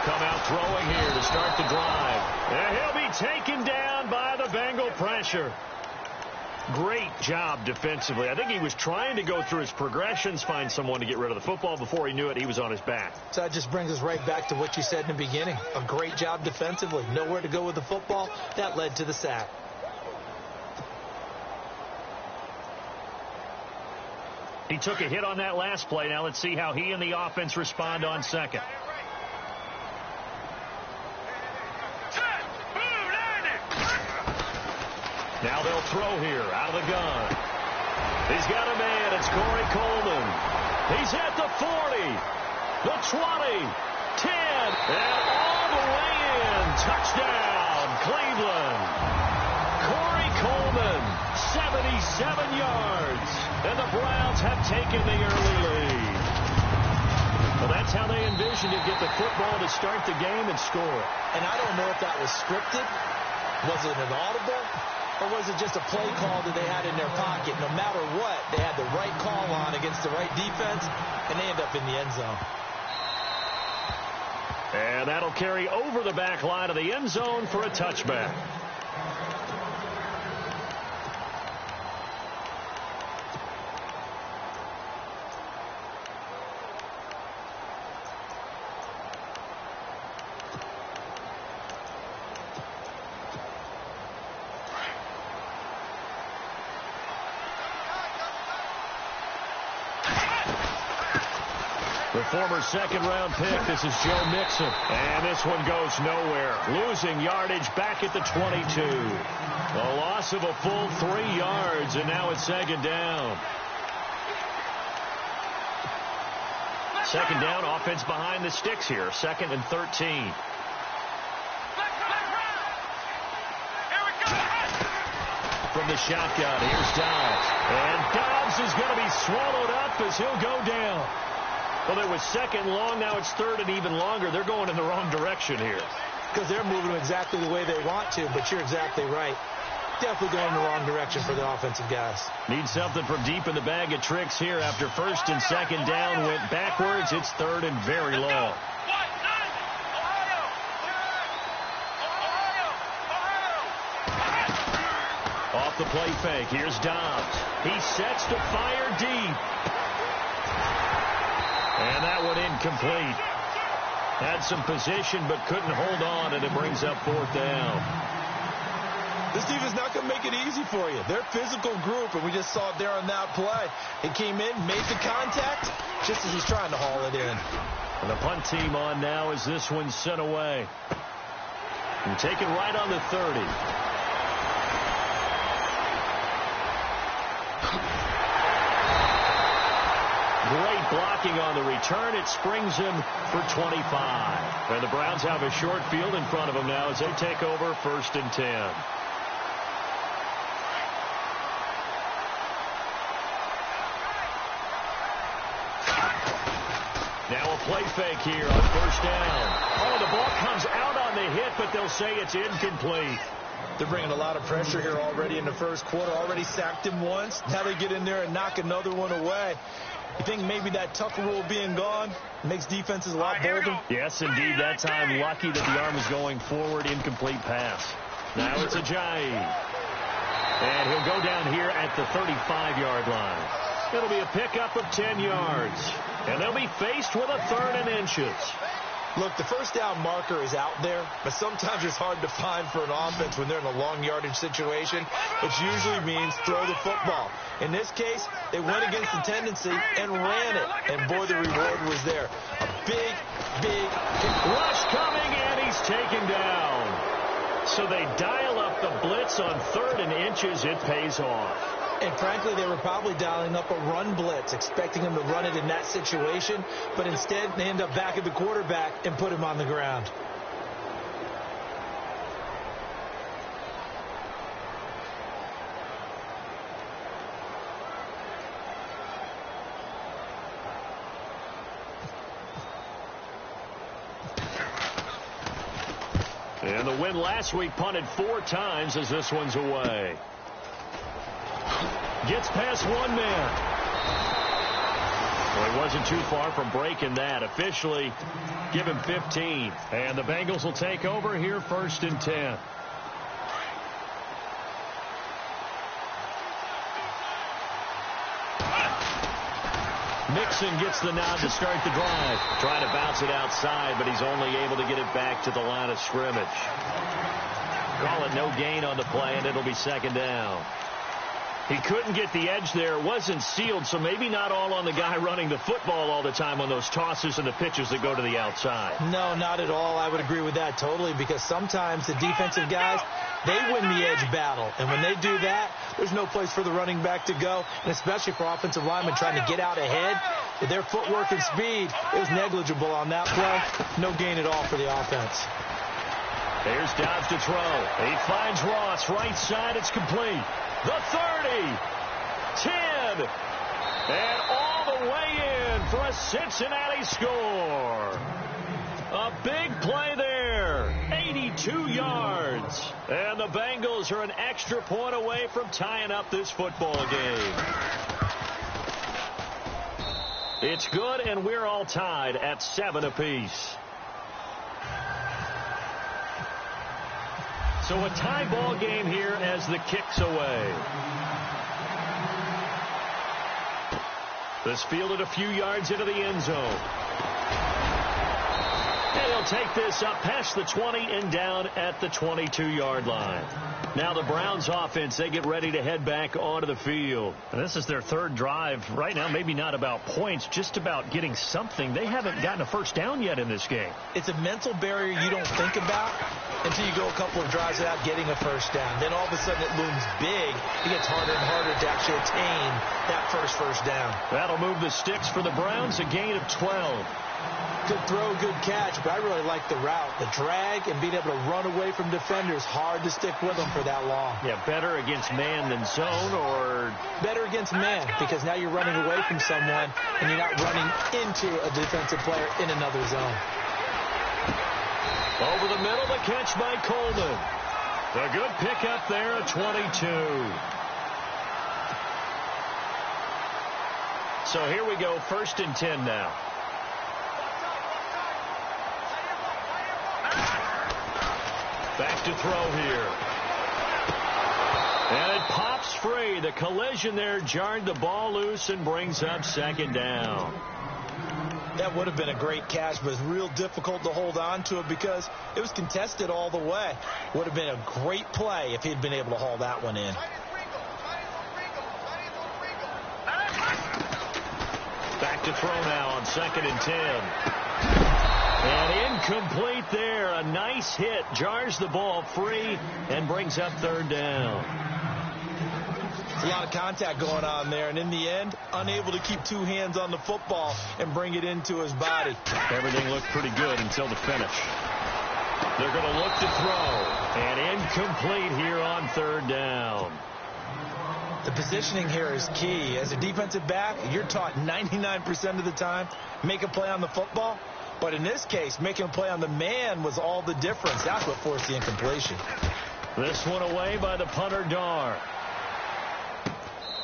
come out throwing here to start the drive. And he'll be taken down by the Bengal pressure. Great job defensively. I think he was trying to go through his progressions, find someone to get rid of the football. Before he knew it, he was on his back. So that just brings us right back to what you said in the beginning. A great job defensively. Nowhere to go with the football. That led to the sack. He took a hit on that last play. Now let's see how he and the offense respond on second. Now they'll throw here out of the gun. He's got a man. It's Corey Coleman. He's at the 40, the 20, 10, and all the way in. Touchdown, Cleveland. Corey Coleman, 77 yards. And the Browns have taken the early lead. Well, that's how they envisioned to get the football to start the game and score. And I don't know if that was scripted. Was it an audible? Or was it just a play call that they had in their pocket? No matter what, they had the right call on against the right defense, and they end up in the end zone. And that'll carry over the back line of the end zone for a touchback. The former second-round pick, this is Joe Mixon. And this one goes nowhere. Losing yardage back at the 22. A loss of a full 3 yards, and now it's second down. Second down, offense behind the sticks here. 2nd and 13. From the shotgun, here's Dobbs. And Dobbs is going to be swallowed up as he'll go down. Well, it was second long. Now it's third and even longer. They're going in the wrong direction here. Because they're moving exactly the way they want to, but you're exactly right. Definitely going in the wrong direction for the offensive guys. Need something from deep in the bag of tricks here. After first and second down went backwards, it's third and very long. Off the play fake, here's Dobbs. He sets to fire deep. And that one incomplete. Had some position but couldn't hold on, and it brings up 4th down. This defense is not going to make it easy for you. They're a physical group, and we just saw it there on that play. He came in, made the contact, just as he's trying to haul it in. And the punt team on now as this one's sent away. And taken right on the 30. Great blocking on the return. It springs him for 25. And the Browns have a short field in front of them now as they take over 1st and 10. Now a play fake here on 1st down. Oh, the ball comes out on the hit, but they'll say it's incomplete. They're bringing a lot of pressure here already in the first quarter. Already sacked him once. Now they get in there and knock another one away. You think maybe that Tucker rule being gone makes defenses a lot bolder? Yes, indeed. That time, lucky that the arm is going forward. Incomplete pass. Now it's Ajayi. And he'll go down here at the 35-yard line. It'll be a pickup of 10 yards. And they'll be faced with a 3rd and inches. Look, the first down marker is out there, but sometimes it's hard to find for an offense when they're in a long yardage situation, which usually means throw the football. In this case, they went against the tendency and ran it, and boy, the reward was there. A big rush coming, and he's taken down. So they dial up the blitz on 3rd and inches. It pays off. And frankly, they were probably dialing up a run blitz, expecting him to run it in that situation. But instead, they end up back at the quarterback and put him on the ground. And the win last week punted 4 times as this one's away. Gets past one man. Well, he He wasn't too far from breaking that. Officially, give him 15. And the Bengals will take over here 1st and 10. Mixon gets the nod to start the drive. Trying to bounce it outside, but he's only able to get it back to the line of scrimmage. Call it no gain on the play, and it'll be 2nd down. He couldn't get the edge there. It wasn't sealed, so maybe not all on the guy running the football all the time on those tosses and the pitches that go to the outside. No, not at all. I would agree with that totally, because sometimes the defensive guys, they win the edge battle. And when they do that, there's no place for the running back to go, and especially for offensive linemen trying to get out ahead. With their footwork and speed, it was negligible on that play. No gain at all for the offense. Here's Dobbs to throw. He finds Ross right side. It's complete. The 30, 10, and all the way in for a Cincinnati score. A big play there, 82 yards. And the Bengals are an extra point away from tying up this football game. It's good, and we're all tied at 7 apiece. So a tie ball game here as the kick's away. This fielded a few yards into the end zone. And he'll take this up past the 20 and down at the 22-yard line. Now the Browns offense, they get ready to head back onto the field. And this is their 3rd drive. Right now, maybe not about points, just about getting something. They haven't gotten a first down yet in this game. It's a mental barrier you don't think about until you go a couple of drives without getting a first down. Then all of a sudden it looms big. It gets harder and harder to actually attain that first down. That'll move the sticks for the Browns, a gain of 12. Good throw, good catch, but I really like the route. The drag and being able to run away from defenders, hard to stick with them for that long. Yeah, better against man than zone, or? Better against man, because now you're running away from someone and you're not running into a defensive player in another zone. Over the middle, the catch by Coleman. A good pickup there at 22. So here we go, 1st and 10 now. Back to throw here. And it pops free. The collision there jarred the ball loose and brings up 2nd down. That would have been a great catch, but it's real difficult to hold on to it because it was contested all the way. Would have been a great play if he'd been able to haul that one in. Back to throw now on 2nd and 10. And incomplete there. A nice hit. Jars the ball free and brings up 3rd down. There's a lot of contact going on there, and in the end, unable to keep 2 hands on the football and bring it into his body. Everything looked pretty good until the finish. They're going to look to throw. And incomplete here on 3rd down. The positioning here is key. As a defensive back, you're taught 99% of the time, make a play on the football. But in this case, making a play on the man was all the difference. That's what forced the incompletion. This one away by the punter, Dar.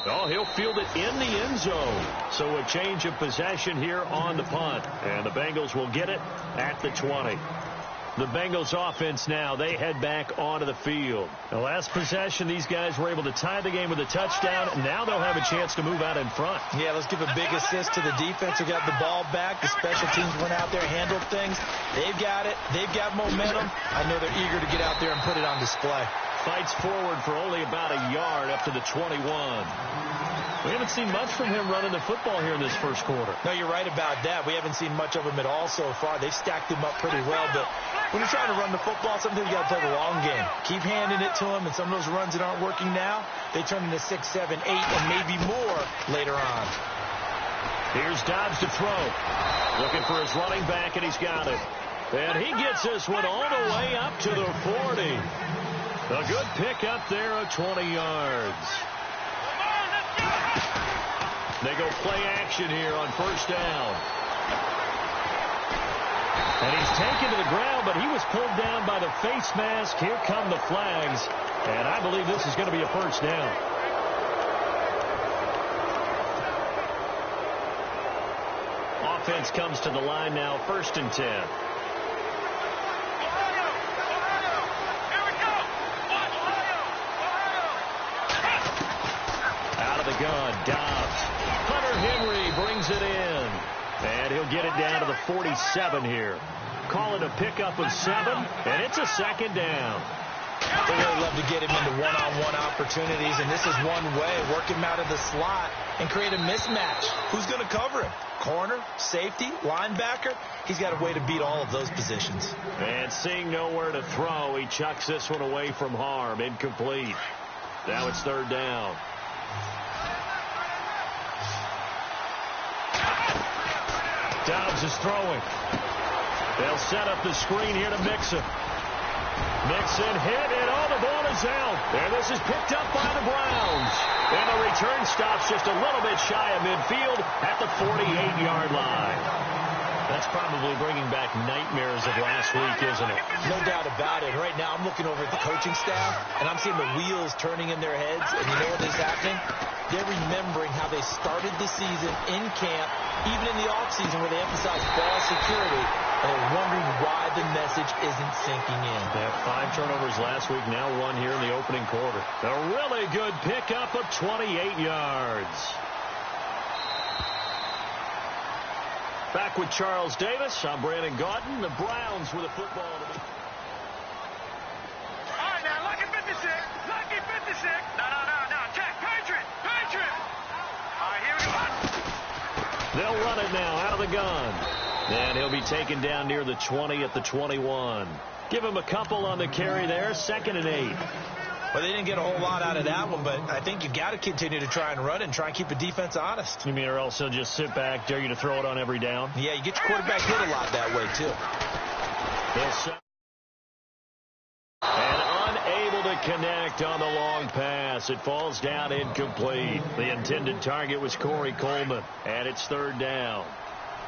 Oh, he'll field it in the end zone. So a change of possession here on the punt. And the Bengals will get it at the 20. The Bengals offense now, they head back onto the field. The last possession, these guys were able to tie the game with a touchdown. Now they'll have a chance to move out in front. Yeah, let's give a big assist to the defense who got the ball back. The special teams went out there, handled things. They've got it. They've got momentum. I know they're eager to get out there and put it on display. Fights forward for only about a yard up to the 21. We haven't seen much from him running the football here in this first quarter. No, you're right about that. We haven't seen much of him at all so far. They've stacked him up pretty well, but when you're trying to run the football, sometimes you got to play the long game. Keep handing it to him, and some of those runs that aren't working now, they turn into 6, 7, 8, and maybe more later on. Here's Dobbs to throw. Looking for his running back, and he's got it. And he gets this one all the way up to the 40. A good pickup there of 20 yards. They go play action here on 1st down. And he's taken to the ground, but he was pulled down by the face mask. Here come the flags. And I believe this is going to be a 1st down. offense comes to the line now, 1st and 10. Out of the gun, Dobbs. Hunter Henry brings it in. And he'll get it down to the 47 here. Call it a pickup of 7, and it's a 2nd down. They really love to get him into one-on-one opportunities, and this is one way. Work him out of the slot and create a mismatch. Who's going to cover him? Corner, safety, linebacker? He's got a way to beat all of those positions. And seeing nowhere to throw, he chucks this one away from harm. Incomplete. Now it's 3rd down. Dobbs is throwing. They'll set up the screen here to Mixon. Mixon hit, and the ball is out. And this is picked up by the Browns. And the return stops just a little bit shy of midfield at the 48-yard line. That's probably bringing back nightmares of last week, isn't it? No doubt about it. Right now I'm looking over at the coaching staff, and I'm seeing the wheels turning in their heads. And you know what is happening? They're remembering how they started the season in camp, even in the offseason where they emphasized ball security, and they're wondering why the message isn't sinking in. They had 5 turnovers last week, now 1 here in the opening quarter. A really good pickup of 28 yards. Back with Charles Davis. I'm Brandon Gaudin. The Browns with a football. All right, now, lucky 56. Lucky 56. No. Check. Patriot. All right, here we go. They'll run it now out of the gun. And he'll be taken down near the 20 at the 21. Give him a couple on the carry there. 2nd and 8. Well, they didn't get a whole lot out of that one, but I think you got to continue to try and run and try and keep the defense honest. You mean or else he'll just sit back, dare you to throw it on every down? Yeah, you get your quarterback hit a lot that way, too. And unable to connect on the long pass. It falls down incomplete. The intended target was Corey Coleman, and it's 3rd down.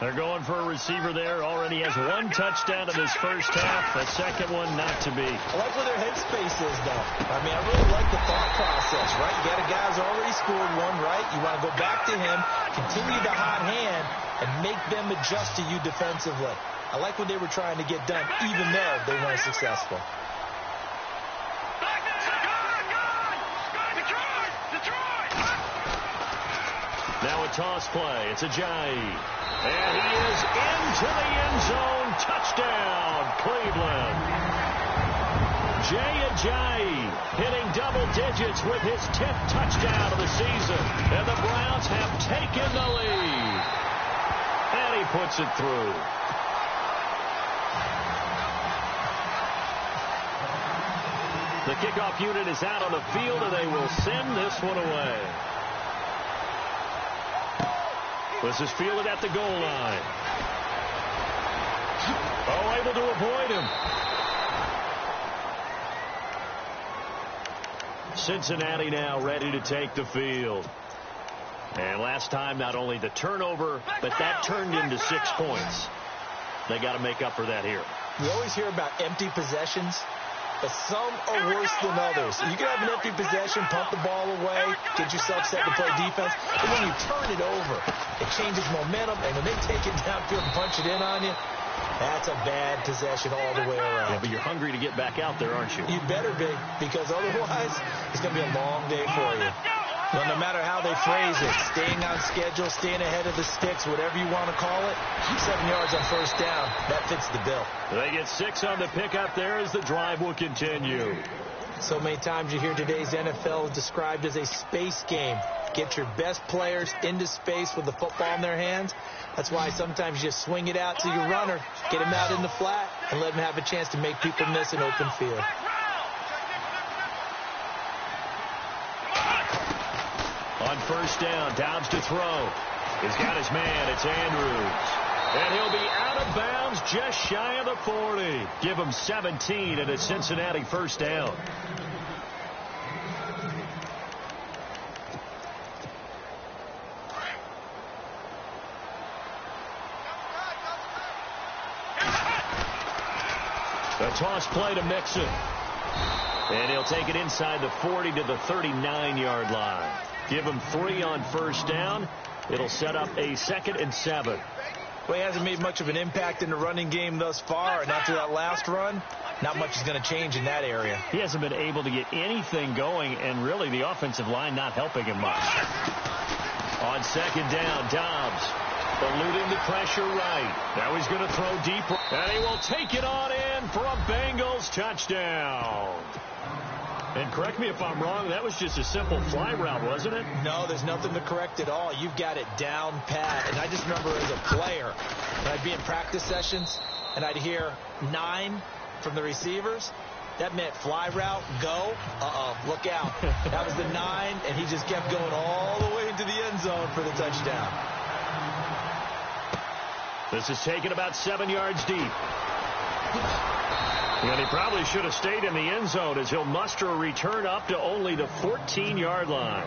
They're going for a receiver there. Already has 1 touchdown in his first half. A 2nd one not to be. I like where their headspace is, though. I mean, I really like the thought process, right? You got a guy who's already scored 1, right? You want to go back to him, continue the hot hand, and make them adjust to you defensively. I like what they were trying to get done, even though they weren't successful. Now a toss play. It's Ajayi. And he is into the end zone. Touchdown, Cleveland. Jay Ajayi hitting double digits with his 10th touchdown of the season. And the Browns have taken the lead. And he puts it through. The kickoff unit is out on the field, and they will send this one away. This is fielded at the goal line. Able to avoid him. Cincinnati now ready to take the field. And last time, not only the turnover, but that turned into 6 points. They got to make up for that here. We always hear about empty possessions, but some are worse than others. You can have an empty possession, pump the ball away, get yourself set to play defense, but when you turn it over, it changes momentum, and when they take it downfield and punch it in on you, that's a bad possession all the way around. Yeah, but you're hungry to get back out there, aren't you? You better be, because otherwise, it's going to be a long day for you. Well, no matter how they phrase it, staying on schedule, staying ahead of the sticks, whatever you want to call it, 7 yards on first down, that fits the bill. They get 6 on the pickup there as the drive will continue. So many times you hear today's NFL described as a space game. Get your best players into space with the football in their hands. That's why sometimes you just swing it out to your runner, get him out in the flat, and let him have a chance to make people miss an open field. On first down, Dobbs to throw. He's got his man. It's Andrews. And he'll be out of bounds just shy of the 40. Give him 17 and a Cincinnati first down. A toss play to Mixon. And he'll take it inside the 40 to the 39-yard line. Give him 3 on first down. It'll set up a 2nd and 7. Well, he hasn't made much of an impact in the running game thus far, and after that last run, not much is going to change in that area. He hasn't been able to get anything going, and really the offensive line not helping him much. On second down, Dobbs eluding the pressure right. Now he's going to throw deep, and he will take it on in for a Bengals touchdown. And correct me if I'm wrong, that was just a simple fly route, wasn't it? No, there's nothing to correct at all. You've got it down pat. And I just remember as a player, when I'd be in practice sessions, and I'd hear 9 from the receivers. That meant fly route, go, look out. That was the 9, and he just kept going all the way into the end zone for the touchdown. This is taken about 7 yards deep. And he probably should have stayed in the end zone as he'll muster a return up to only the 14-yard line.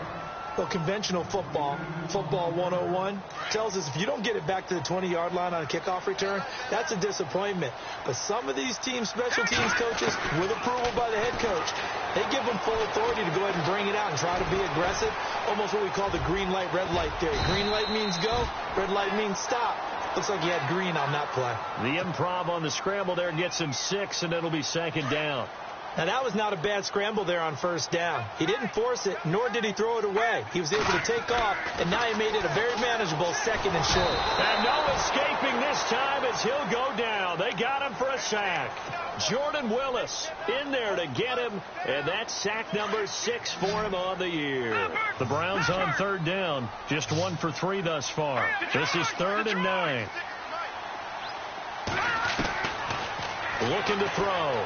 Well, conventional football 101, tells us if you don't get it back to the 20-yard line on a kickoff return, that's a disappointment. But some of these teams, special teams coaches, with approval by the head coach, they give them full authority to go ahead and bring it out and try to be aggressive, almost what we call the green light, red light theory. Green light means go, red light means stop. Looks like he had green on that play. The improv on the scramble there gets him 6, and it'll be second down. Now, that was not a bad scramble there on first down. He didn't force it, nor did he throw it away. He was able to take off, and now he made it a very manageable second and short. And no escaping this time as he'll go down. They got him for a sack. Jordan Willis in there to get him, and that's sack number 6 for him on the year. The Browns on third down, just 1 for 3 thus far. This is 3rd and 9. Looking to throw.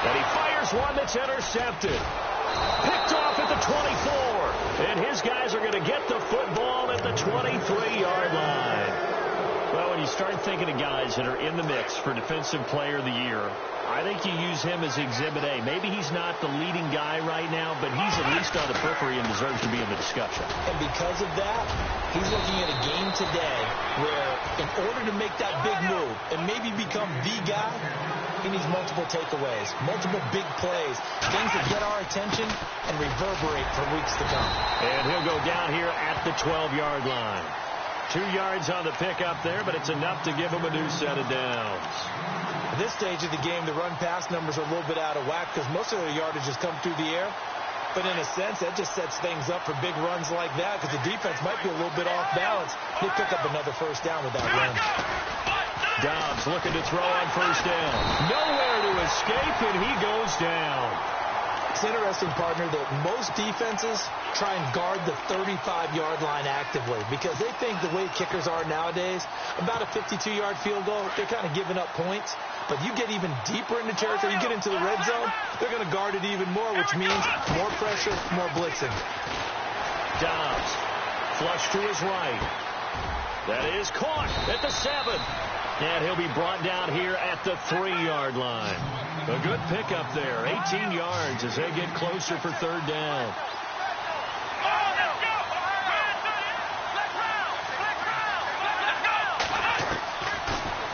And he fires one that's intercepted. Picked off at the 24. And his guys are going to get the football at the 23-yard line. Well, when you start thinking of guys that are in the mix for Defensive Player of the Year, I think you use him as Exhibit A. Maybe he's not the leading guy right now, but he's at least on the periphery and deserves to be in the discussion. And because of that, he's looking at a game today where in order to make that big move and maybe become the guy, he needs multiple takeaways, multiple big plays, things that get our attention and reverberate for weeks to come. And he'll go down here at the 12-yard line. 2 yards on the pickup there, but it's enough to give him a new set of downs. At this stage of the game, the run-pass numbers are a little bit out of whack because most of their yardage has come through the air. But in a sense, that just sets things up for big runs like that because the defense might be a little bit off balance. He'll pick up another first down with that run. Dobbs looking to throw on first down. Nowhere to escape, and he goes down. It's interesting, partner, that most defenses try and guard the 35-yard line actively because they think the way kickers are nowadays, about a 52-yard field goal, they're kind of giving up points. But you get even deeper into territory, you get into the red zone, they're going to guard it even more, which means more pressure, more blitzing. Dobbs, flush to his right. That is caught at the 7. And he'll be brought down here at the 3-yard line. A good pickup there, 18 yards as they get closer for third down.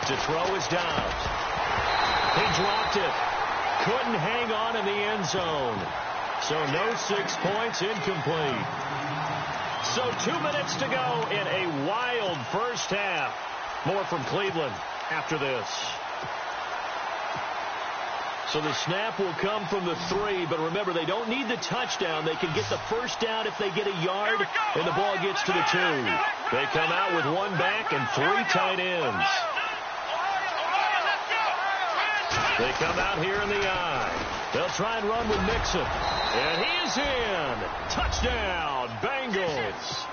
To throw is Dobbs. He dropped it. Couldn't hang on in the end zone. So no 6 points, incomplete. So 2 minutes to go in a wild first half. More from Cleveland after this. So the snap will come from the 3, but remember, they don't need the touchdown. They can get the first down if they get a yard, and the ball gets to the 2. They come out with 1 back and 3 tight ends. They come out here in the I. They'll try and run with Mixon. And he is in. Touchdown, Bengals.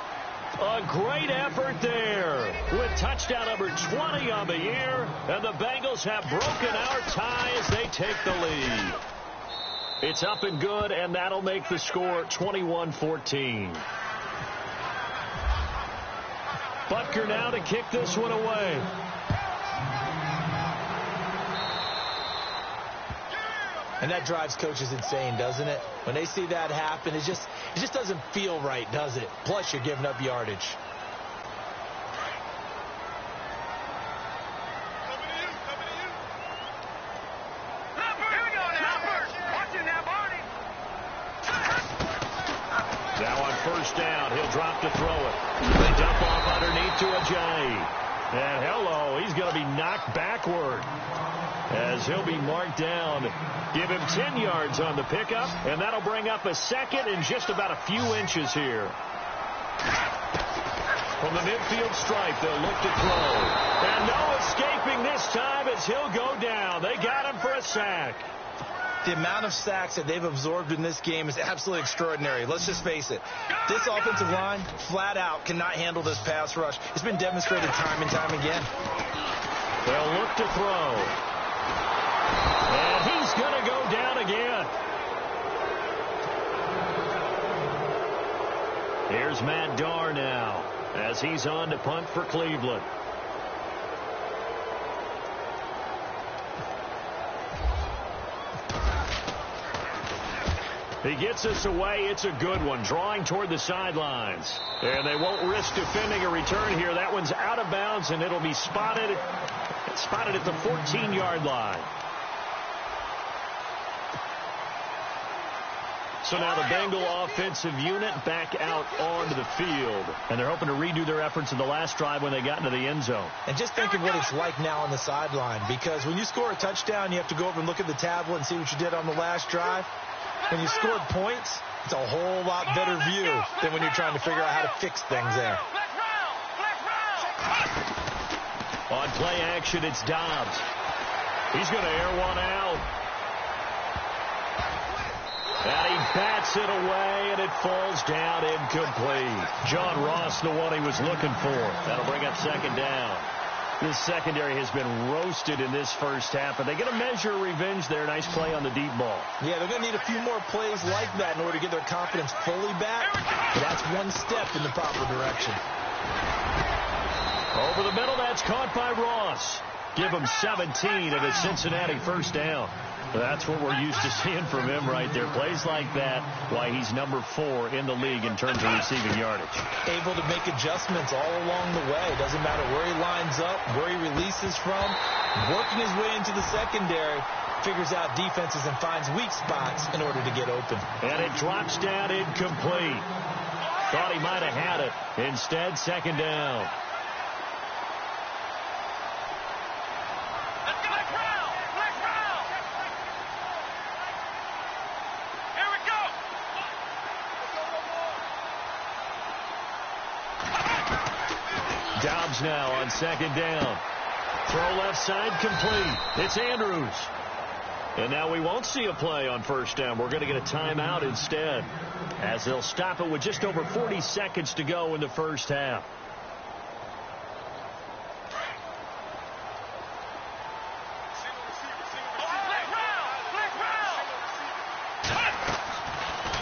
A great effort there with touchdown number 20 on the year. And the Bengals have broken our tie as they take the lead. It's up and good, and that'll make the score 21-14. Butker now to kick this one away. And that drives coaches insane, doesn't it? When they see that happen, it just doesn't feel right, does it? Plus, you're giving up yardage. Now on first down, he'll drop to throw it. They dump off underneath to Ajayi. And hello, he's going to be knocked backward as he'll be marked down. Give him 10 yards on the pickup, and that'll bring up a second and just about a few inches here. From the midfield stripe, they'll look to throw. And no escaping this time as he'll go down. They got him for a sack. The amount of sacks that they've absorbed in this game is absolutely extraordinary. Let's just face it. This offensive line, flat out, cannot handle this pass rush. It's been demonstrated time and time again. They'll look to throw. And he's going to go down again. Here's Matt Darr now as he's on to punt for Cleveland. He gets us away. It's a good one, drawing toward the sidelines. And they won't risk defending a return here. That one's out of bounds, and it'll be spotted at the 14-yard line. So now the Bengal offensive unit back out onto the field. And they're hoping to redo their efforts in the last drive when they got into the end zone. And just think of what it's like now on the sideline. Because when you score a touchdown, you have to go over and look at the tablet and see what you did on the last drive. When you scored points, it's a whole lot better view than when you're trying to figure out how to fix things there. On play action, it's Dobbs. He's going to air one out. And he bats it away, and it falls down incomplete. John Ross, the one he was looking for. That'll bring up second down. This secondary has been roasted in this first half, but they get a measure of revenge there. Nice play on the deep ball. Yeah, they're going to need a few more plays like that in order to get their confidence fully back. But that's one step in the proper direction. Over the middle, that's caught by Ross. Give him 17 of his Cincinnati first down. That's what we're used to seeing from him right there. Plays like that, why he's number 4 in the league in terms of receiving yardage. Able to make adjustments all along the way. Doesn't matter where he lines up, where he releases from. Working his way into the secondary, figures out defenses and finds weak spots in order to get open. And it drops down incomplete. Thought he might have had it. Instead, second down. Dobbs now on second down. Throw left side complete. It's Andrews. And now we won't see a play on first down. We're going to get a timeout instead, as they'll stop it with just over 40 seconds to go in the first half.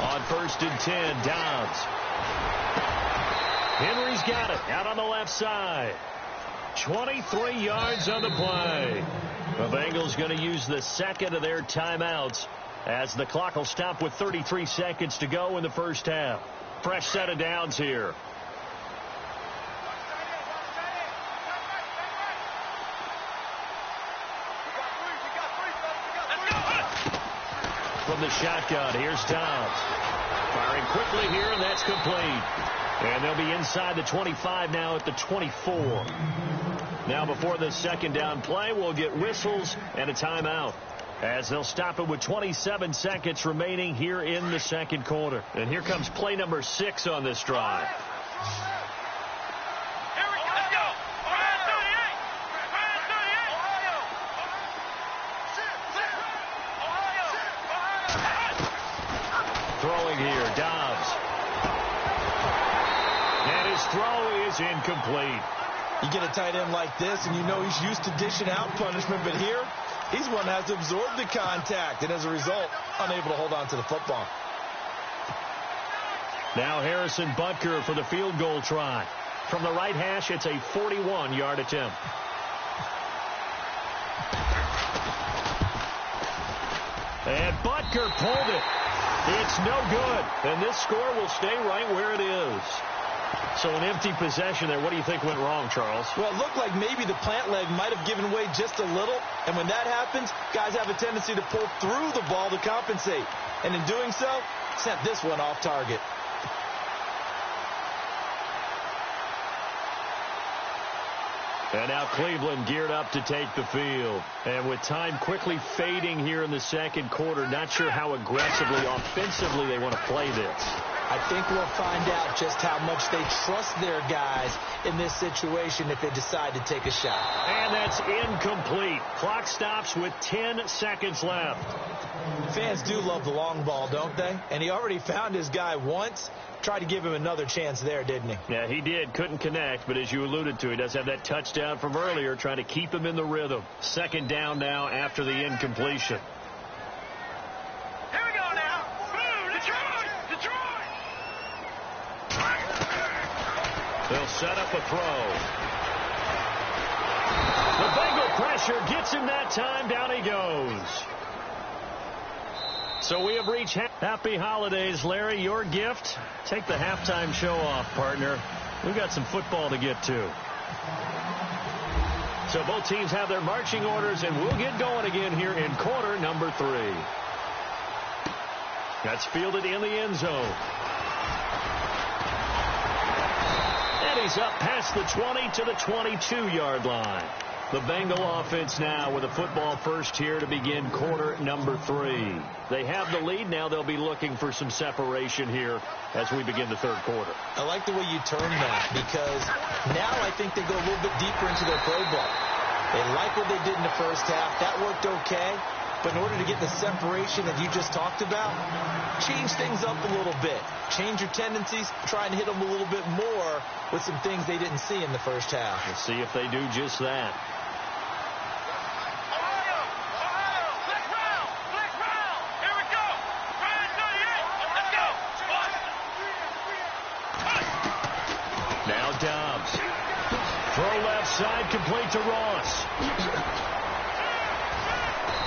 On first and 10, Dobbs. Henry's got it out on the left side. 23 yards on the play. The Bengals going to use the second of their timeouts as the clock will stop with 33 seconds to go in the first half. Fresh set of downs here. From the shotgun, here's Dobbs. Firing quickly here, and that's complete. And they'll be inside the 25 now at the 24. Now before the second down play, we'll get whistles and a timeout, as they'll stop it with 27 seconds remaining here in the second quarter. And here comes play number 6 on this drive. Throwing here, Dobbs. And his throw is incomplete. You get a tight end like this, and you know he's used to dishing out punishment, but here, he's one that has to absorb the contact, and as a result, unable to hold on to the football. Now Harrison Butker for the field goal try. From the right hash, it's a 41-yard attempt. And Butker pulled it. It's no good, and this score will stay right where it is. So an empty possession there. What do you think went wrong, Charles? Well, it looked like maybe the plant leg might have given way just a little, and when that happens, guys have a tendency to pull through the ball to compensate, and in doing so, sent this one off target. And now Cleveland geared up to take the field. And with time quickly fading here in the second quarter, not sure how aggressively, offensively they want to play this. I think we'll find out just how much they trust their guys in this situation if they decide to take a shot. And that's incomplete. Clock stops with 10 seconds left. Fans do love the long ball, don't they? And he already found his guy once. Tried to give him another chance there, didn't he? Yeah, he did. Couldn't connect, but as you alluded to, he does have that touchdown from earlier, trying to keep him in the rhythm. Second down now after the incompletion. Here we go now. Boom, Detroit! Detroit! They'll set up a throw. The Bengal pressure gets him that time. Down he goes. So we have reached happy holidays, Larry. Your gift? Take the halftime show off, partner. We've got some football to get to. So both teams have their marching orders, and we'll get going again here in quarter number 3. That's fielded in the end zone. And he's up past the 20 to the 22-yard line. The Bengal offense now with a football first here to begin quarter number 3. They have the lead. Now they'll be looking for some separation here as we begin the third quarter. I like the way you term that, because now I think they go a little bit deeper into their playbook. They like what they did in the first half. That worked okay. But in order to get the separation that you just talked about, change things up a little bit. Change your tendencies. Try and hit them a little bit more with some things they didn't see in the first half. We'll see if they do just that. Now Dobbs. Throw left side, complete to Ross.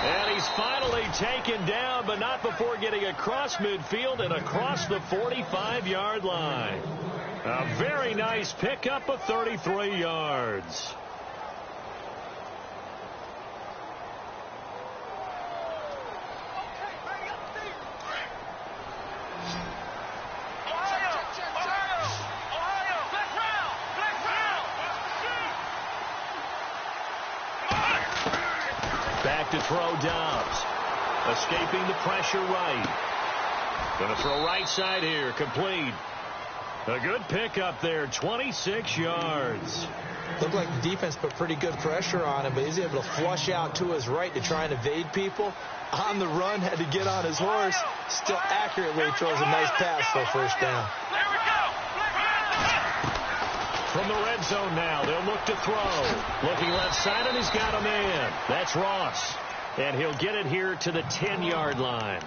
And he's finally taken down, but not before getting across midfield and across the 45-yard line. A very nice pickup of 33 yards. Back to throw Dobbs. Escaping the pressure right. Going to throw right side here. Complete. A good pickup there. 26 yards. Looked like the defense put pretty good pressure on him, but he's able to flush out to his right to try and evade people. On the run, had to get on his horse. Still accurately throws a nice pass for a first down. From the red zone now, they'll look to throw. Looking left side, and he's got a man. That's Ross. And he'll get it here to the 10-yard line.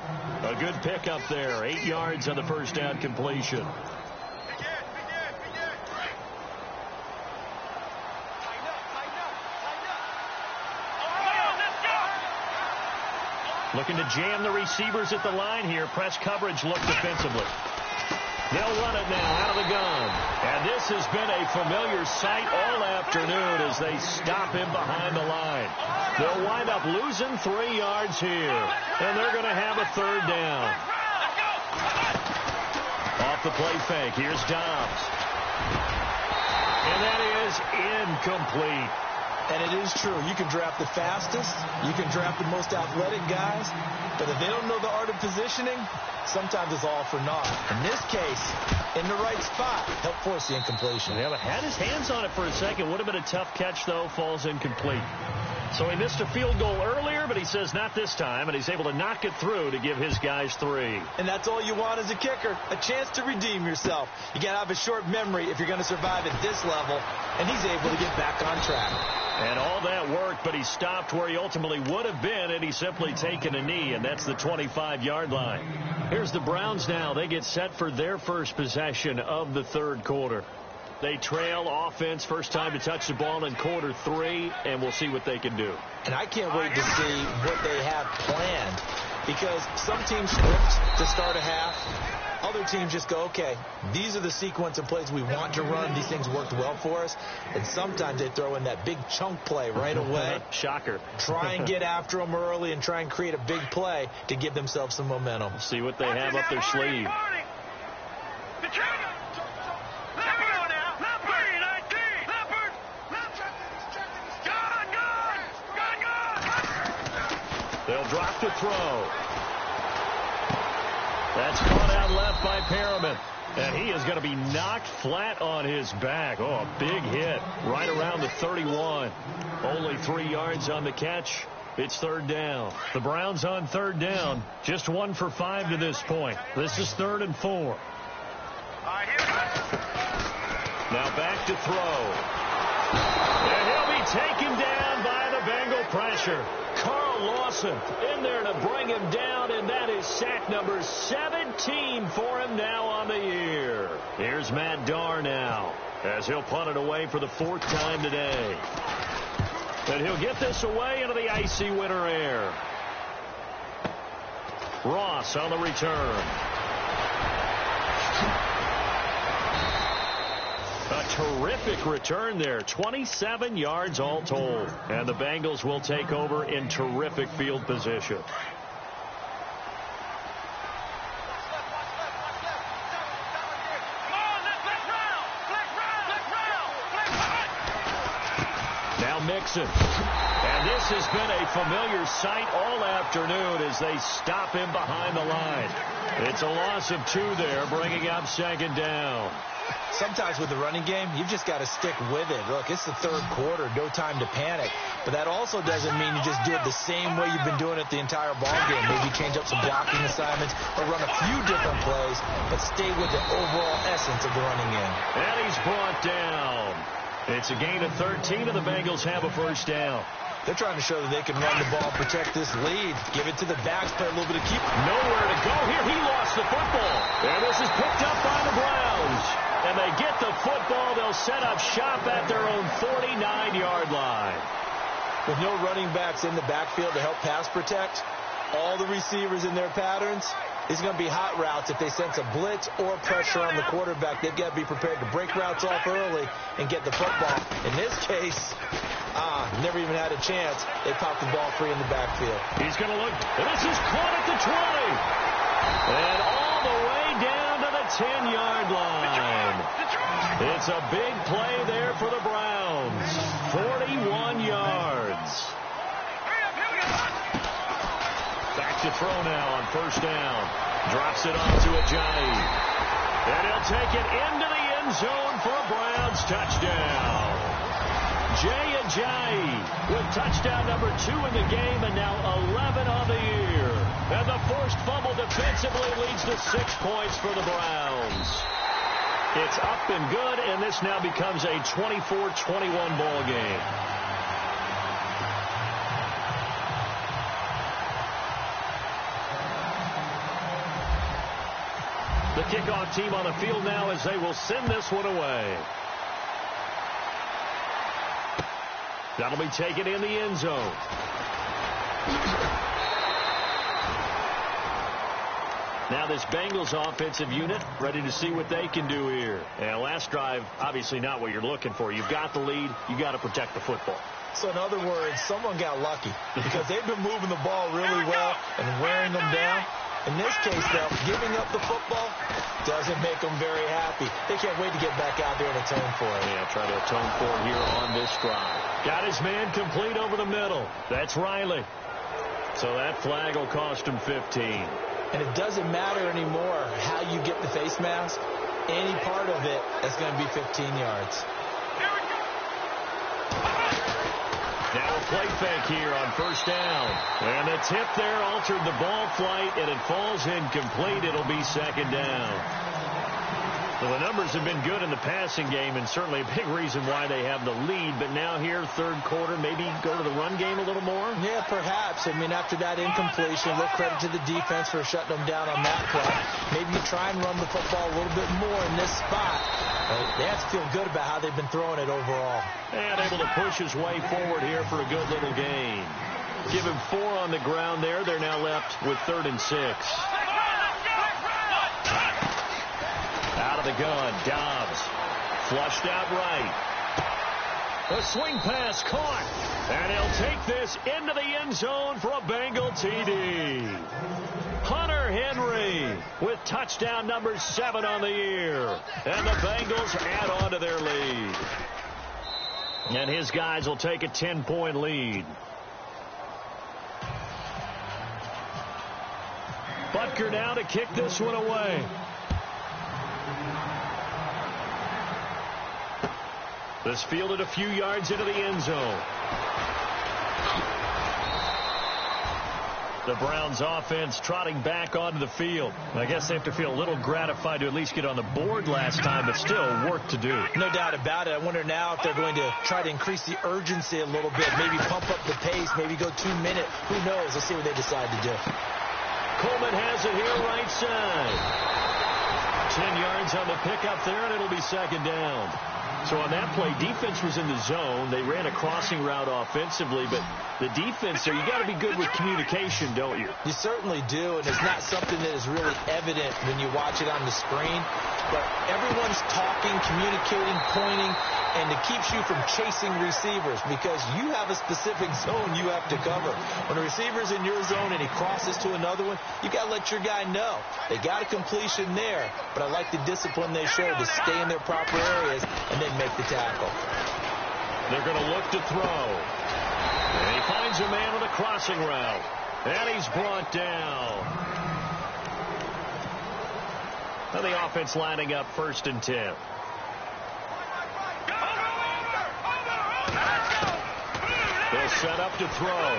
A good pickup there. 8 yards on the first down completion. Looking to jam the receivers at the line here. Press coverage look defensively. They'll run it now out of the gun. And this has been a familiar sight all afternoon as they stop him behind the line. They'll wind up losing 3 yards here. And they're going to have a third down. Off the play fake. Here's Dobbs. And that is incomplete. And it is true. You can draft the fastest. You can draft the most athletic guys. But if they don't know the art of positioning, sometimes it's all for naught. In this case, in the right spot, helped force the incompletion. Yeah, but had his hands on it for a second. Would have been a tough catch, though. Falls incomplete. So he missed a field goal earlier, but he says not this time, and he's able to knock it through to give his guys 3. And that's all you want as a kicker, a chance to redeem yourself. You got to have a short memory if you're going to survive at this level, and he's able to get back on track. And all that worked, but he stopped where he ultimately would have been, and he's simply taken a knee, and that's the 25-yard line. Here's the Browns now. They get set for their first possession of the third quarter. They trail offense, first time to touch the ball in quarter 3, and we'll see what they can do. And I can't wait to see what they have planned, because some teams script to start a half. Other teams just go, okay, these are the sequence of plays we want to run. These things worked well for us. And sometimes they throw in that big chunk play right away. Shocker. Try and get after them early and try and create a big play to give themselves some momentum. We'll see what they have up their sleeve. They'll drop to throw. That's caught out left by Perriman. And he is going to be knocked flat on his back. Oh, a big hit right around the 31. Only 3 yards on the catch. It's third down. The Browns on third down. Just 1 for 5 to this point. This is 3rd and 4. Now back to throw. And he'll be taken down by the Bengal pressure. Carl Lawson in there to bring him down, and that is sack number 17 for him now on the year. Here's Matt Darr now as he'll punt it away for the 4th time today. And he'll get this away into the icy winter air. Ross on the return. A terrific return there. 27 yards all told. And the Bengals will take over in terrific field position. Now Mixon. And this has been a familiar sight all afternoon as they stop him behind the line. It's a loss of 2 there, bringing up 2nd down. Sometimes with the running game, you've just got to stick with it. Look, it's the 3rd quarter, no time to panic. But that also doesn't mean you just do it the same way you've been doing it the entire ball game. Maybe change up some blocking assignments or run a few different plays, but stay with the overall essence of the running game. And he's brought down. It's a gain of 13, and the Bengals have a 1st down. They're trying to show that they can run the ball, protect this lead, give it to the backs, play a little bit of keep. Nowhere to go here. He lost the football. And this is picked up by the Browns. And they get the football. They'll set up shop at their own 49-yard line. With no running backs in the backfield to help pass protect, all the receivers in their patterns, it's going to be hot routes. If they sense a blitz or pressure on the quarterback, they've got to be prepared to break routes off early and get the football. In this case, never even had a chance. They popped the ball free in the backfield. He's going to look. And this is caught at the 20. And all the way down to the 10-yard line. It's a big play there for the Browns. 41 yards. Back to throw now on 1st down. Drops it off to Ajayi. And he'll take it into the end zone for a Browns touchdown. Jay Ajayi with touchdown number 2 in the game and now 11 on the year. And the forced fumble defensively leads to 6 points for the Browns. It's up and good, and this now becomes a 24-21 ball game. The kickoff team on the field now as they will send this one away. That'll be taken in the end zone. Now this Bengals offensive unit ready to see what they can do here. And last drive, obviously not what you're looking for. You've got the lead. You got to protect the football. So in other words, someone got lucky because they've been moving the ball really well and wearing them down. In this case, though, giving up the football doesn't make them very happy. They can't wait to get back out there and atone for it. Yeah, try to atone for it here on this drive. Got his man complete over the middle. That's Riley. So that flag will cost him 15. And it doesn't matter anymore how you get the face mask. Any part of it is going to be 15 yards. Now a play fake here on 1st down. And the tip there altered the ball flight, and it falls incomplete. It'll be 2nd down. Well, the numbers have been good in the passing game, and certainly a big reason why they have the lead. But now here, 3rd quarter, maybe go to the run game a little more? Yeah, perhaps. I mean, after that incompletion, a little credit to the defense for shutting them down on that play. Maybe you try and run the football a little bit more in this spot. They have to feel good about how they've been throwing it overall. And able to push his way forward here for a good little gain. Give him 4 on the ground there. They're now left with 3rd and 6. Out of the gun, Dobbs. Flushed out right. A swing pass caught. And he'll take this into the end zone for a Bengal TD. Hunter Henry with touchdown number 7 on the year. And the Bengals add on to their lead. And his guys will take a 10-point lead. Butker now to kick this one away. This fielded a few yards into the end zone. The Browns offense trotting back onto the field. I guess they have to feel a little gratified to at least get on the board last time, but still work to do. No doubt about it. I wonder now if they're going to try to increase the urgency a little bit, maybe pump up the pace, maybe go 2 minute. Who knows? Let's see what they decide to do. Coleman has it here right side. 10 yards on the pickup there, and it'll be second down. So on that play, defense was in the zone. They ran a crossing route offensively, but the defense there, you got to be good with communication, don't you? You certainly do, and it's not something that is really evident when you watch it on the screen. But everyone's talking, communicating, pointing, and it keeps you from chasing receivers because you have a specific zone you have to cover. When a receiver's in your zone and he crosses to another one, you got to let your guy know. They got a completion there, but I like the discipline they showed to stay in their proper areas and then make the tackle. They're going to look to throw. And he finds a man on a crossing route. And he's brought down. Now the offense lining up 1st and 10. They'll set up to throw.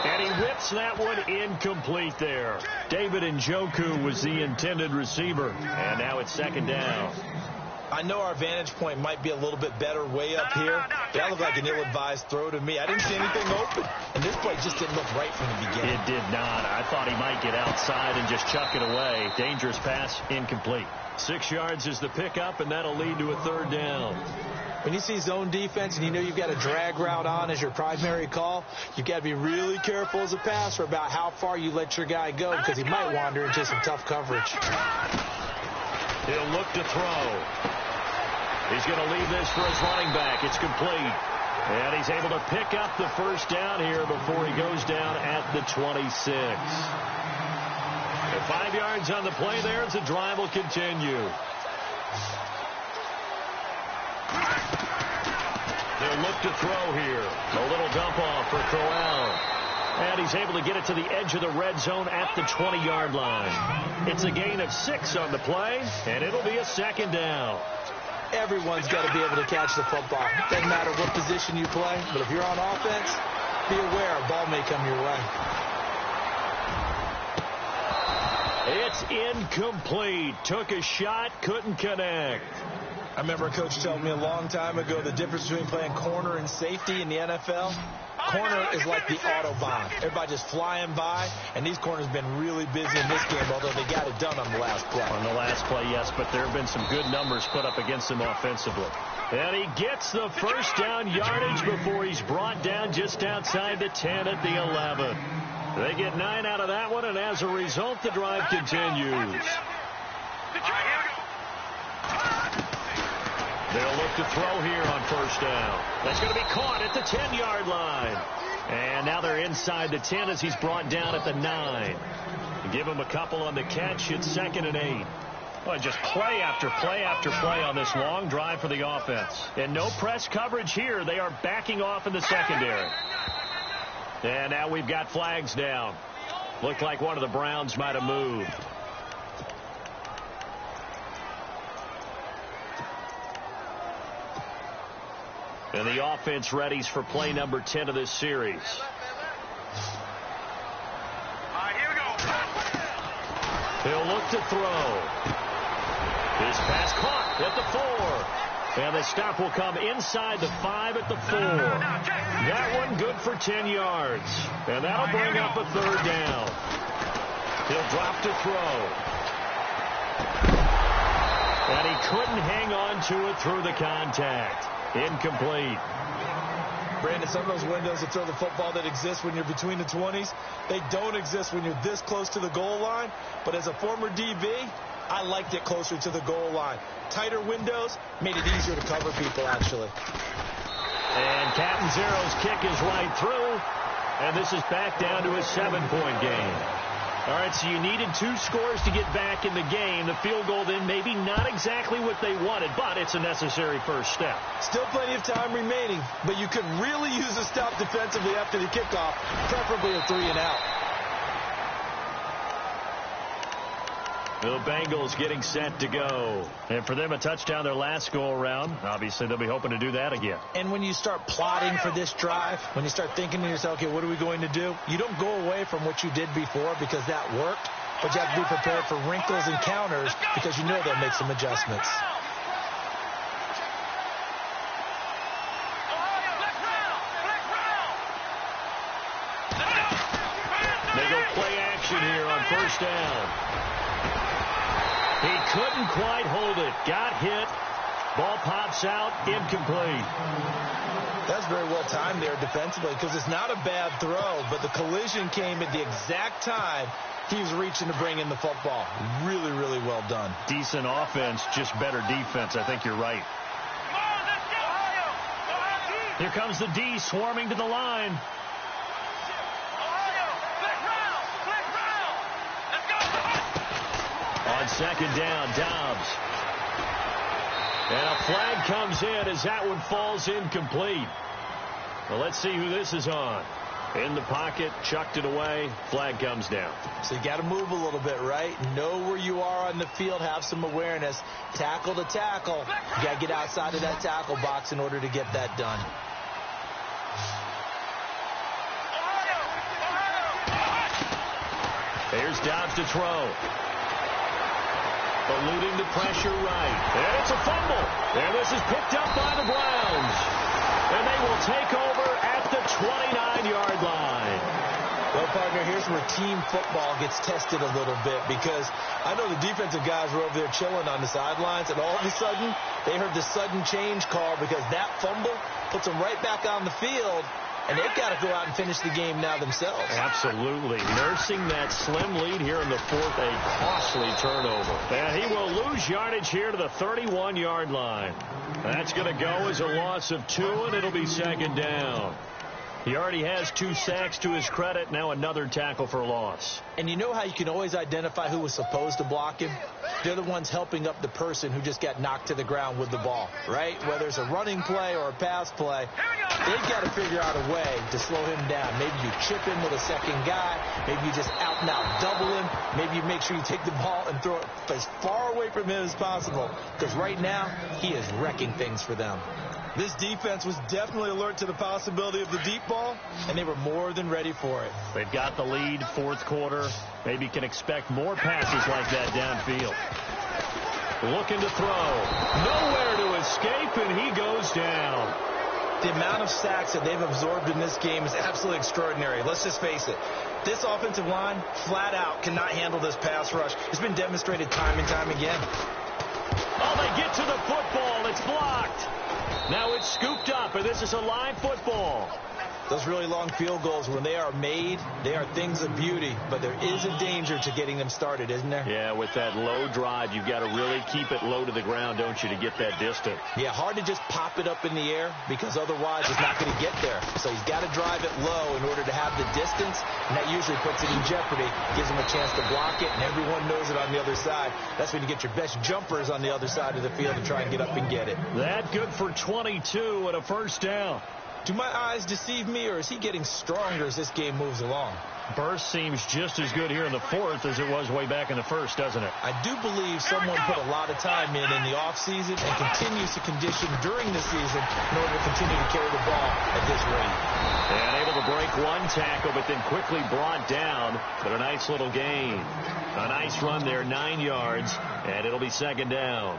And he whips that one incomplete there. David Njoku was the intended receiver. And now it's second down. I know our vantage point might be a little bit better way up here, but that looked like an ill-advised throw to me. I didn't see anything open, and this play just didn't look right from the beginning. It did not. I thought he might get outside and just chuck it away. Dangerous pass, incomplete. 6 yards is the pickup, and that'll lead to a third down. When you see zone defense and you know you've got a drag route on as your primary call, you've got to be really careful as a passer about how far you let your guy go because he might wander into some tough coverage. He'll look to throw. He's going to leave this for his running back. It's complete. And he's able to pick up the first down here before he goes down at the 26. And 5 yards on the play there as the drive will continue. They'll look to throw here. A little dump off for Corral. And he's able to get it to the edge of the red zone at the 20-yard line. It's a gain of 6 on the play, and it'll be a second down. Everyone's got to be able to catch the football. Doesn't matter what position you play, but if you're on offense, be aware a ball may come your way. It's incomplete. Took a shot, couldn't connect. I remember a coach telling me a long time ago the difference between playing corner and safety in the NFL. Corner is like the Autobahn. Everybody just flying by, and these corners have been really busy in this game, although they got it done on the last play. On the last play, yes, but there have been some good numbers put up against him offensively. And he gets the first down yardage before he's brought down just outside the 10 at the 11. They get 9 out of that one, and as a result, the drive continues. They'll look to throw here on first down. That's going to be caught at the 10-yard line. And now they're inside the 10 as he's brought down at the 9. Give him a couple on the catch. It's 2nd and 8. Well, just play after play after play on this long drive for the offense. And no press coverage here. They are backing off in the secondary. And now we've got flags down. Looked like one of the Browns might have moved. And the offense readies for play number 10 of this series. Here we go. He'll look to throw. His pass caught at the 4. And the stop will come inside the 5 at the 4. That one good for 10 yards. And that'll bring up a third down. He'll drop to throw. And he couldn't hang on to it through the contact. Incomplete. Brandon, some of those windows to throw the football that exist when you're between the 20s, they don't exist when you're this close to the goal line. But as a former DB, I liked it closer to the goal line. Tighter windows made it easier to cover people, actually. And Catanzaro's kick is right through. And this is back down to a 7-point game. All right, so you needed 2 scores to get back in the game. The field goal then maybe not exactly what they wanted, but it's a necessary first step. Still plenty of time remaining, but you could really use a stop defensively after the kickoff, preferably a 3-and-out. The Bengals getting set to go. And for them, a touchdown their last go-around. Obviously, they'll be hoping to do that again. And when you start plotting for this drive, when you start thinking to yourself, okay, what are we going to do? You don't go away from what you did before because that worked, but you have to be prepared for wrinkles and counters because you know they'll make some adjustments. They go play action here on first down. He couldn't quite hold it. Got hit. Ball pops out. Incomplete. That's very well timed there defensively because it's not a bad throw, but the collision came at the exact time he was reaching to bring in the football. Really, really well done. Decent offense, just better defense. I think you're right. Here comes the D swarming to the line. On second down, Dobbs. And a flag comes in as that one falls incomplete. Well, let's see who this is on. In the pocket, chucked it away, flag comes down. So you got to move a little bit, right? Know where you are on the field, have some awareness. Tackle to tackle. You got to get outside of that tackle box in order to get that done. Here's Dobbs to throw. Eluding the pressure right. And it's a fumble. And this is picked up by the Browns. And they will take over at the 29-yard line. Well, partner, here's where team football gets tested a little bit because I know the defensive guys were over there chilling on the sidelines, and all of a sudden they heard the sudden change call because that fumble puts them right back on the field. And they've got to go out and finish the game now themselves. Absolutely. Nursing that slim lead here in the fourth, a costly turnover. And he will lose yardage here to the 31-yard line. That's going to go as a loss of 2, and it'll be second down. He already has 2 sacks to his credit. Now another tackle for loss. And you know how you can always identify who was supposed to block him? They're the ones helping up the person who just got knocked to the ground with the ball, right? Whether it's a running play or a pass play, they've got to figure out a way to slow him down. Maybe you chip him with a second guy. Maybe you just out-and-out double him. Maybe you make sure you take the ball and throw it as far away from him as possible. Because right now, he is wrecking things for them. This defense was definitely alert to the possibility of the deep ball, and they were more than ready for it. They've got the lead, fourth quarter. Maybe can expect more passes like that downfield. Looking to throw. Nowhere to escape, and he goes down. The amount of sacks that they've absorbed in this game is absolutely extraordinary. Let's just face it. This offensive line, flat out, cannot handle this pass rush. It's been demonstrated time and time again. Oh, they get to the football. It's blocked. Now it's scooped up, and this is a live football. Those really long field goals, when they are made, they are things of beauty, but there is a danger to getting them started, isn't there? Yeah, with that low drive, you've got to really keep it low to the ground, don't you, to get that distance. Yeah, hard to just pop it up in the air because otherwise it's not going to get there. So he's got to drive it low in order to have the distance, and that usually puts it in jeopardy, gives him a chance to block it, and everyone knows it on the other side. That's when you get your best jumpers on the other side of the field and try and get up and get it. That good for 22 and a first down. Do my eyes deceive me, or is he getting stronger as this game moves along? Burst seems just as good here in the fourth as it was way back in the first, doesn't it? I do believe someone put a lot of time in the offseason and continues to condition during the season in order to continue to carry the ball at this rate. And able to break one tackle, but then quickly brought down. But a nice little gain. A nice run there, 9 yards, and it'll be second down.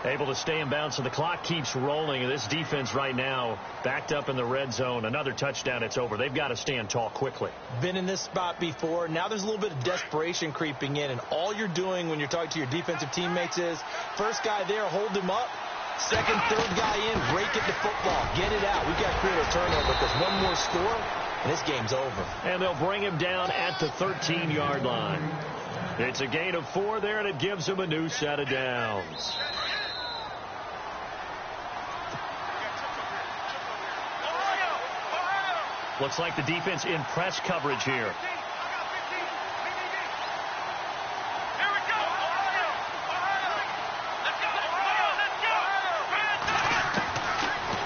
Able to stay in bounds, so the clock keeps rolling. And this defense right now backed up in the red zone. Another touchdown, it's over. They've got to stand tall quickly. Been in this spot before. Now there's a little bit of desperation creeping in. And all you're doing when you're talking to your defensive teammates is, first guy there, hold him up. Second, third guy in, break it to football. Get it out. We've got to create a turnover because one more score, and this game's over. And they'll bring him down at the 13-yard line. It's a gain of 4 there, and it gives him a new set of downs. Looks like the defense in press coverage here.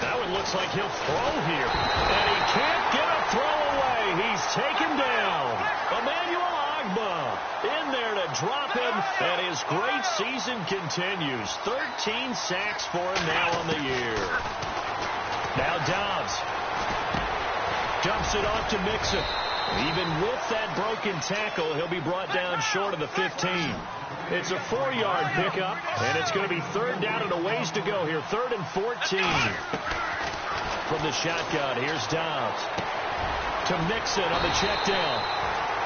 That one looks like he'll throw here. And he can't get a throw away. He's taken down. Emmanuel Ogba in there to drop him, and his great season continues. 13 sacks for him now on the year. Now Dobbs dumps it off to Mixon. Even with that broken tackle, he'll be brought down short of the 15. It's a 4-yard pickup, and it's going to be third down and a ways to go here. 3rd and 14. From the shotgun, here's Dobbs to Mixon on the check down.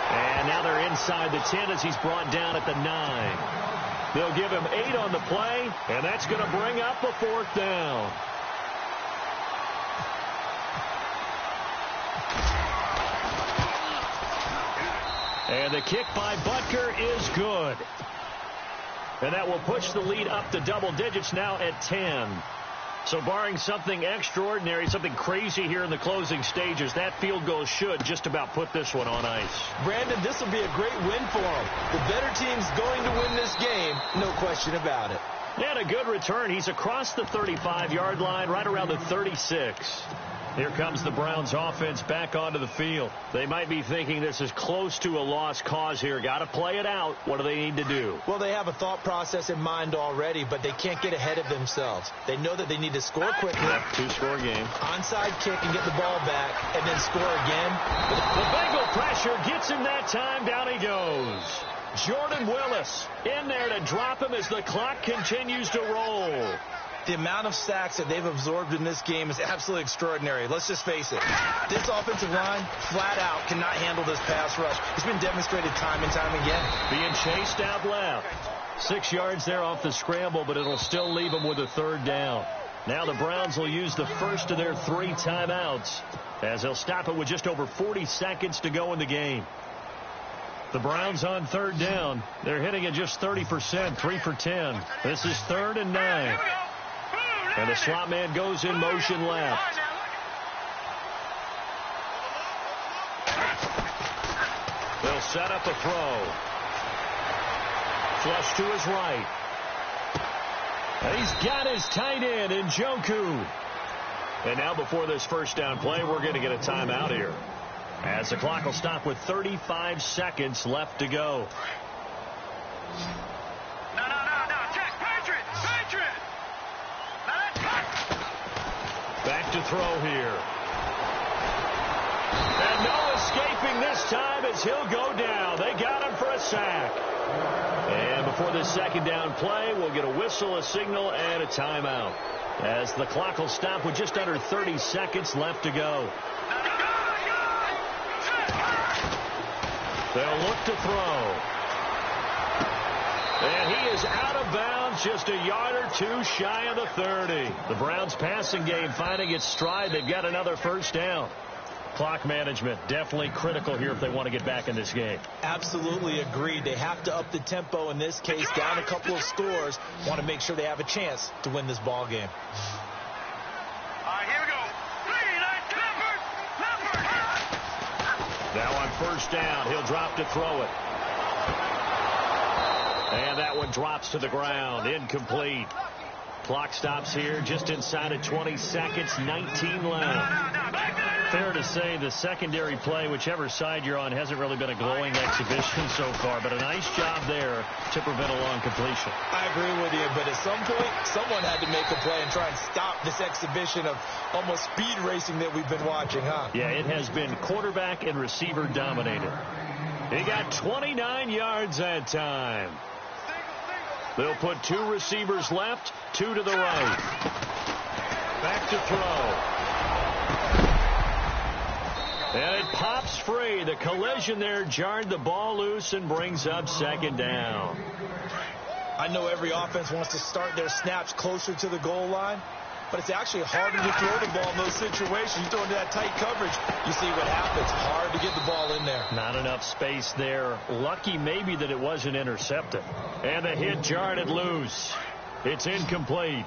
And now they're inside the 10 as he's brought down at the 9. They'll give him 8 on the play, and that's going to bring up a 4th down. And the kick by Butker is good. And that will push the lead up to double digits now at 10. So barring something extraordinary, something crazy here in the closing stages, that field goal should just about put this one on ice. Brandon, this will be a great win for them. The better team's going to win this game, no question about it. And a good return. He's across the 35-yard line, right around the 36. Here comes the Browns offense back onto the field. They might be thinking this is close to a lost cause here. Got to play it out. What do they need to do? Well, they have a thought process in mind already, but they can't get ahead of themselves. They know that they need to score quickly. Two-score game. Onside kick and get the ball back, and then score again. The Bengal pressure gets him that time. Down he goes. Jordan Willis in there to drop him as the clock continues to roll. The amount of sacks that they've absorbed in this game is absolutely extraordinary. Let's just face it. This offensive line, flat out, cannot handle this pass rush. It's been demonstrated time and time again. Being chased out left. 6 yards there off the scramble, but it'll still leave them with a 3rd down. Now the Browns will use the first of their 3 timeouts as they'll stop it with just over 40 seconds to go in the game. The Browns on 3rd down. They're hitting at just 30%, 3 for 10. This is 3rd and 9. And the slot man goes in motion left. They'll set up a throw. Flush to his right. And he's got his tight end in Njoku. And now before this first down play, we're going to get a timeout here, as the clock will stop with 35 seconds left to go. Back to throw here. And no escaping this time as he'll go down. They got him for a sack. And before this second down play, we'll get a whistle, a signal, and a timeout, as the clock will stop with just under 30 seconds left to go. They'll look to throw. And he is out of bounds, just a yard or two shy of the 30. The Browns passing game finding its stride. They've got another first down. Clock management definitely critical here if they want to get back in this game. Absolutely agreed. They have to up the tempo in this case, down a couple of scores. Want to make sure they have a chance to win this ball game. All right, here we go. Now on first down, he'll drop to throw it. And that one drops to the ground. Incomplete. Clock stops here just inside of 20 seconds. 19 left. Fair to say the secondary play, whichever side you're on, hasn't really been a glowing exhibition so far, but a nice job there to prevent a long completion. I agree with you, but at some point, someone had to make a play and try and stop this exhibition of almost speed racing that we've been watching, huh? Yeah, it has been quarterback and receiver dominated. He got 29 yards that time. They'll put 2 receivers left, 2 to the right. Back to throw. And it pops free. The collision there jarred the ball loose and brings up second down. I know every offense wants to start their snaps closer to the goal line, but it's actually harder to throw the ball in those situations. You throw into that tight coverage, you see what happens. Hard to get the ball in there. Not enough space there. Lucky maybe that it wasn't intercepted. And the hit jarred it loose. It's incomplete.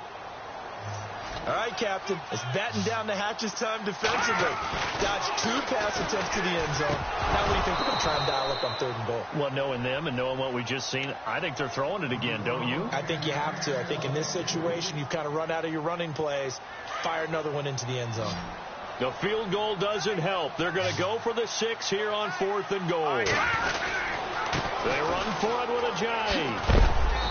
All right, Captain. It's batten down the hatches time defensively. Dodged 2 pass attempts to the end zone. Now what do you think? We're going to try and dial up on 3rd and goal. Well, knowing them and knowing what we just seen, I think they're throwing it again, don't you? I think you have to. I think in this situation, you've kind of run out of your running plays. Fire another one into the end zone. The field goal doesn't help. They're going to go for the 6 here on 4th and goal. They run for it with a Johnny.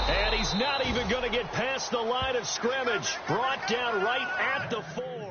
And he's not even going to get past the line of scrimmage. Brought down right at the 4.